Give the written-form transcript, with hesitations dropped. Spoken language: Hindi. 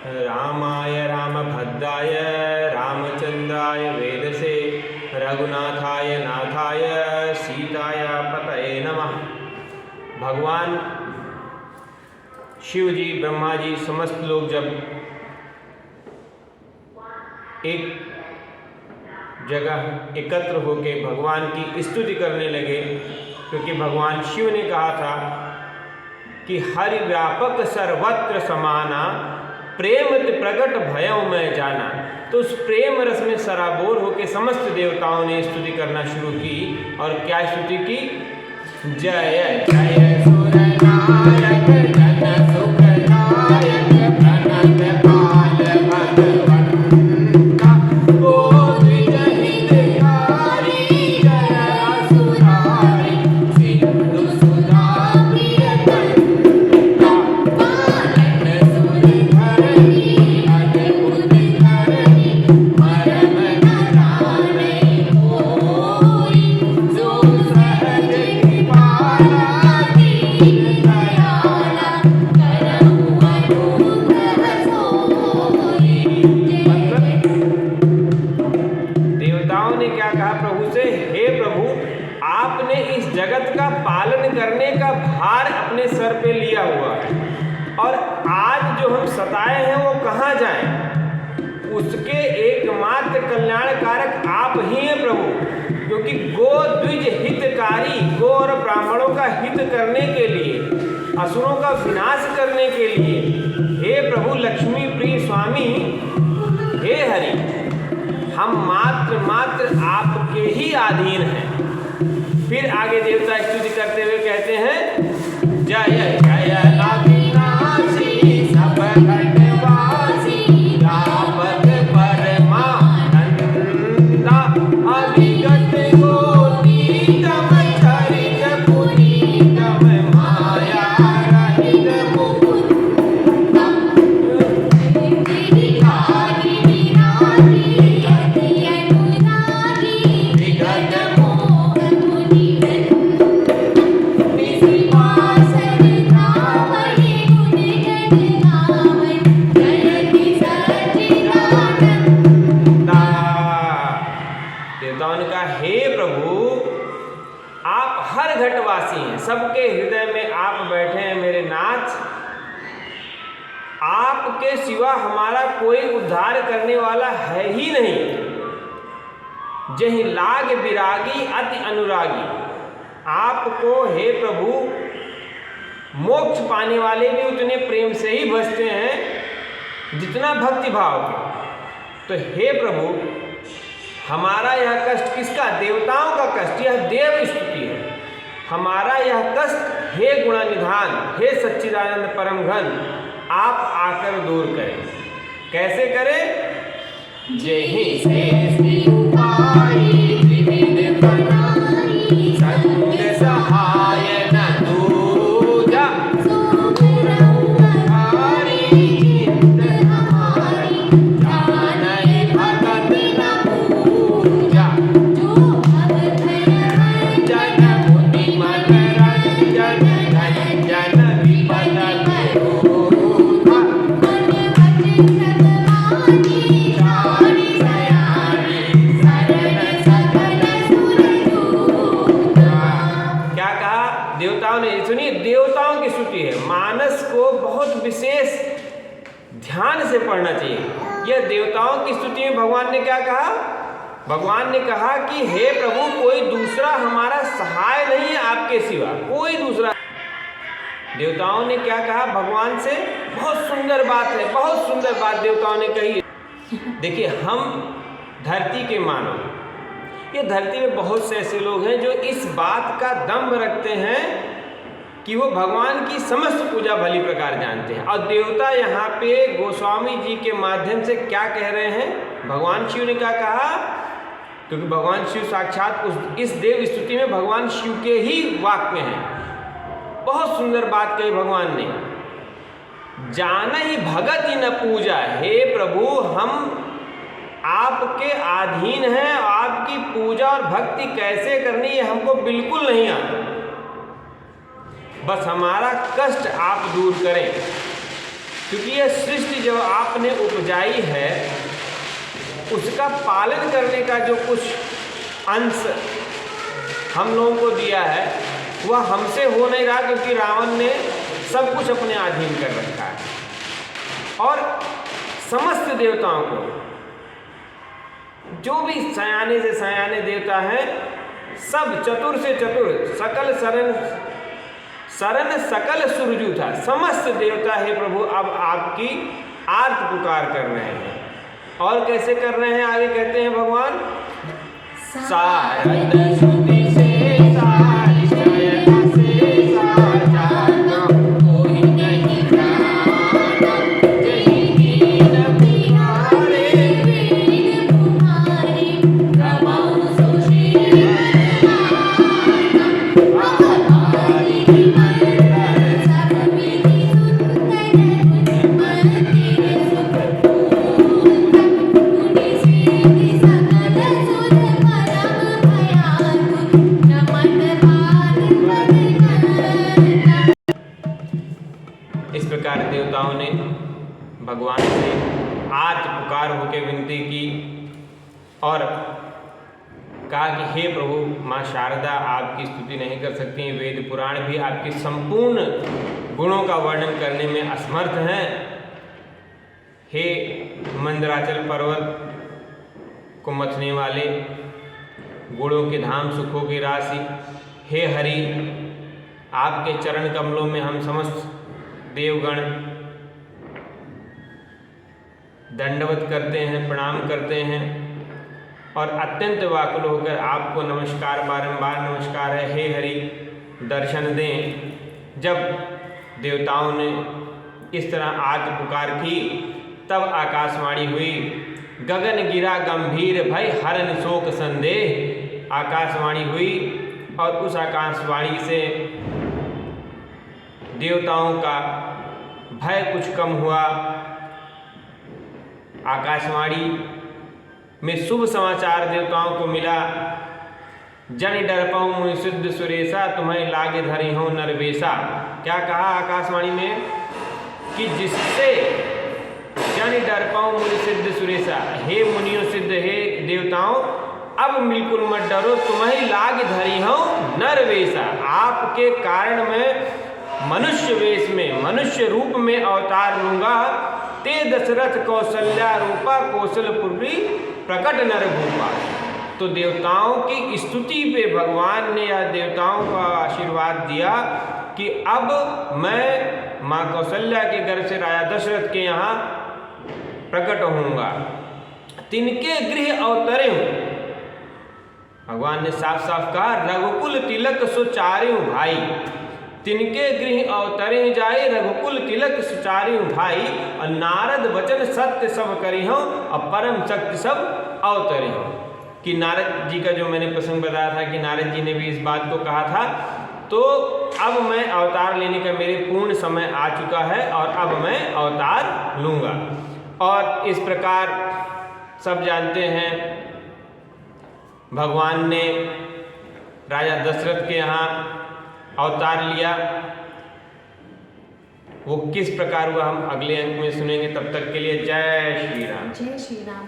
रामाय रामभद्राय रामचंद्राय वेदसे रघुनाथाय नाथाय सीताय पतये नमः। भगवान शिव जी, ब्रह्मा जी, समस्त लोग जब एक जगह एकत्र होकर भगवान की स्तुति करने लगे, क्योंकि भगवान शिव ने कहा था कि हरि व्यापक सर्वत्र समाना, प्रेम प्रकट भयों में जाना। तो उस प्रेम रस में सराबोर होकर समस्त देवताओं ने स्तुति करना शुरू की। और क्या स्तुति की? जय जय सुरनायक जन सुखदायक प्रणत पाल भगवंता, ओ द्विज हितकारी जय असुरारी, सिंधु सुधा प्रियतंता, पालन सुरधरणी अद्भुत धरणी, मरम नराने कोई, जो सहज कृपाला दीन दयाला, करहु अनुग्रह सोई। देवताओं ने क्या कहा प्रभु से? हे प्रभु, आपने इस जगत का पालन करने का भार अपने सर पे लिया हुआ है, और आज जो हम सताए हैं वो कहाँ जाएं? उसके एकमात्र कल्याणकारक आप ही हैं प्रभु, क्योंकि गो द्विज हितकारी, गो और ब्राह्मणों का हित करने के लिए, असुरों का विनाश करने के लिए, हे प्रभु लक्ष्मी प्रिय स्वामी, हे हरि, हम मात्र आपके ही अधीन हैं। फिर आगे देवता स्तुति करते हुए कहते हैं, जय जय अविनाशी सब घटवासी, रावत परमानंदा, अविगत गोपीतम चरित पुनीतम, माया रहित मुकुंदा, गिरिधारी विरागी अति अनुरागी, विगत मोह मुनि निसिपासन धावहि, गुण गण गावहि, जयति सच्चिदानंदा। देवताओं ने कहा, हे प्रभु, आप हर घटवासी हैं, सबके हृदय में आप बैठे हैं मेरे नाथ। आपके सिवा हमारा कोई उद्धार करने वाला है ही नहीं। जहि लाग विरागी अति अनुरागी, आपको हे प्रभु मोक्ष पाने वाले भी उतने प्रेम से ही भजते हैं जितना भक्ति भाव के। तो हे प्रभु, हमारा यह कष्ट किसका? देवताओं का कष्ट, यह देव स्तुति है। हमारा यह कष्ट हे गुणानिधान, हे सच्चिदानंद परम घन, आप आकर दूर करें। कैसे करें? जेहि शेष उपाई त्रिविध बनाई, संग सहाय न दूजा, सुरहरि चित्त हमारी, जानय भगत न पूजा, जो भगत जन मुनि मन रंजन, रंजन विपद करोधा, मन वचन सतवानी, चारि सयानी, शरण सकल सुर दूता। क्या कहा देवताओं ने? सुनिए, देवताओं की स्तुति है, मानस को बहुत विशेष ध्यान से पढ़ना चाहिए। यह देवताओं की स्तुति में भगवान ने क्या कहा? भगवान ने कहा कि हे प्रभु, कोई दूसरा हमारा सहाय नहीं है आपके सिवा, कोई दूसरा। देवताओं ने क्या कहा भगवान से? बहुत सुंदर बात है, बहुत सुंदर बात देवताओं ने कही। देखिए, हम धरती के मानव, ये धरती में बहुत से ऐसे लोग हैं जो इस बात का दम्भ रखते हैं कि वो भगवान की समस्त पूजा भली प्रकार जानते हैं। और देवता यहाँ पे गोस्वामी जी के माध्यम से क्या कह रहे हैं? भगवान शिव ने क्या कहा? क्योंकि भगवान शिव साक्षात इस देव स्तुति में भगवान शिव के ही वाक्य हैं। बहुत सुंदर बात कही भगवान ने, जानहि भगत न पूजा। हे प्रभु, हम आपके अधीन हैं, आपकी पूजा और भक्ति कैसे करनी है हमको बिल्कुल नहीं आता। बस हमारा कष्ट आप दूर करें। क्योंकि ये सृष्टि जो आपने उपजाई है उसका पालन करने का जो कुछ अंश हम लोगों को दिया है वह हमसे हो नहीं रहा, क्योंकि रावण ने सब कुछ अपने अधीन कर रखा है। और समस्त देवताओं को, जो भी सयाने से सयाने देवता हैं, सब चतुर से चतुर, सकल शरण सकल सुरजू था, समस्त देवता हे प्रभु अब आपकी आर्त पुकार कर रहे हैं। और कैसे कर रहे हैं, आगे कहते हैं भगवान, सारद सुति से सारी शयन से साजाना, कोई नहीं जाना, जय दीन पुकारे वेद पुकारे, गवाऊं सो शील अवतारी मंत्र, सब विधि सुंदर मंदिर सुखपूर्ण, मुनि सिद्धि सकल सुर परम भयातु, नमत पाद पद। इस प्रकार देवताओं ने भगवान से आर्त पुकार होकर विनती की और कहा कि हे प्रभु, माँ शारदा आपकी स्तुति नहीं कर सकती, वेद पुराण भी आपके संपूर्ण गुणों का वर्णन करने में असमर्थ हैं। हे मंदराचल पर्वत को मथने वाले, गुणों के धाम, सुखों की राशि, हे हरि, आपके चरण कमलों में हम समस्त देवगण दंडवत करते हैं, प्रणाम करते हैं और अत्यंत व्याकुल होकर आपको नमस्कार, बारंबार नमस्कार है। हे हरि, दर्शन दें। जब देवताओं ने इस तरह आर्त पुकार की, तब आकाशवाणी हुई, गगन गिरा गंभीर भय हरन शोक संदेह। आकाशवाणी हुई और उस आकाशवाणी से देवताओं का भय कुछ कम हुआ। आकाशवाणी में शुभ समाचार देवताओं को मिला, जन डर पाऊँ मुनि सिद्ध सुरेशा, तुम्हें लागे धरी हो नरवेशा। क्या कहा आकाशवाणी में कि जिससे जन डर पाऊँ मुनि सिद्ध सुरेशा, हे मुनियों सिद्ध, हे देवताओं, अब बिल्कुल मत डरो, तुम्हें लाग धरी हो नरवेशा। आपके कारण मैं मनुष्य वेश में, मनुष्य रूप में अवतार लूंगा। ते दशरथ कौशल्या रूपा, कौशलपुरी प्रकट नर भूपा। तो देवताओं की स्तुति पे भगवान ने या देवताओं का आशीर्वाद दिया कि अब मैं माँ कौशल्या के घर से राजा दशरथ के यहाँ प्रकट होऊंगा। तिनके गृह अवतरे हूँ, भगवान ने साफ साफ कहा, रघुकुल तिलक सुचार्यु भाई। तिनके गृह अवतरे जाए, रघुकुल तिलक सुचार्यु भाई। और नारद वचन सत्य सब करी हो, और परम शक्ति सब अवतरे हो। कि नारद जी का जो मैंने प्रसंग बताया था कि नारद जी ने भी इस बात को कहा था, तो अब मैं अवतार लेने का मेरे पूर्ण समय आ चुका है और अब मैं अवतार लूँगा। और इस प्रकार सब जानते हैं भगवान ने राजा दशरथ के यहाँ अवतार लिया। वो किस प्रकार हुआ हम अगले अंक में सुनेंगे। तब तक के लिए जय श्री राम। जय श्री राम।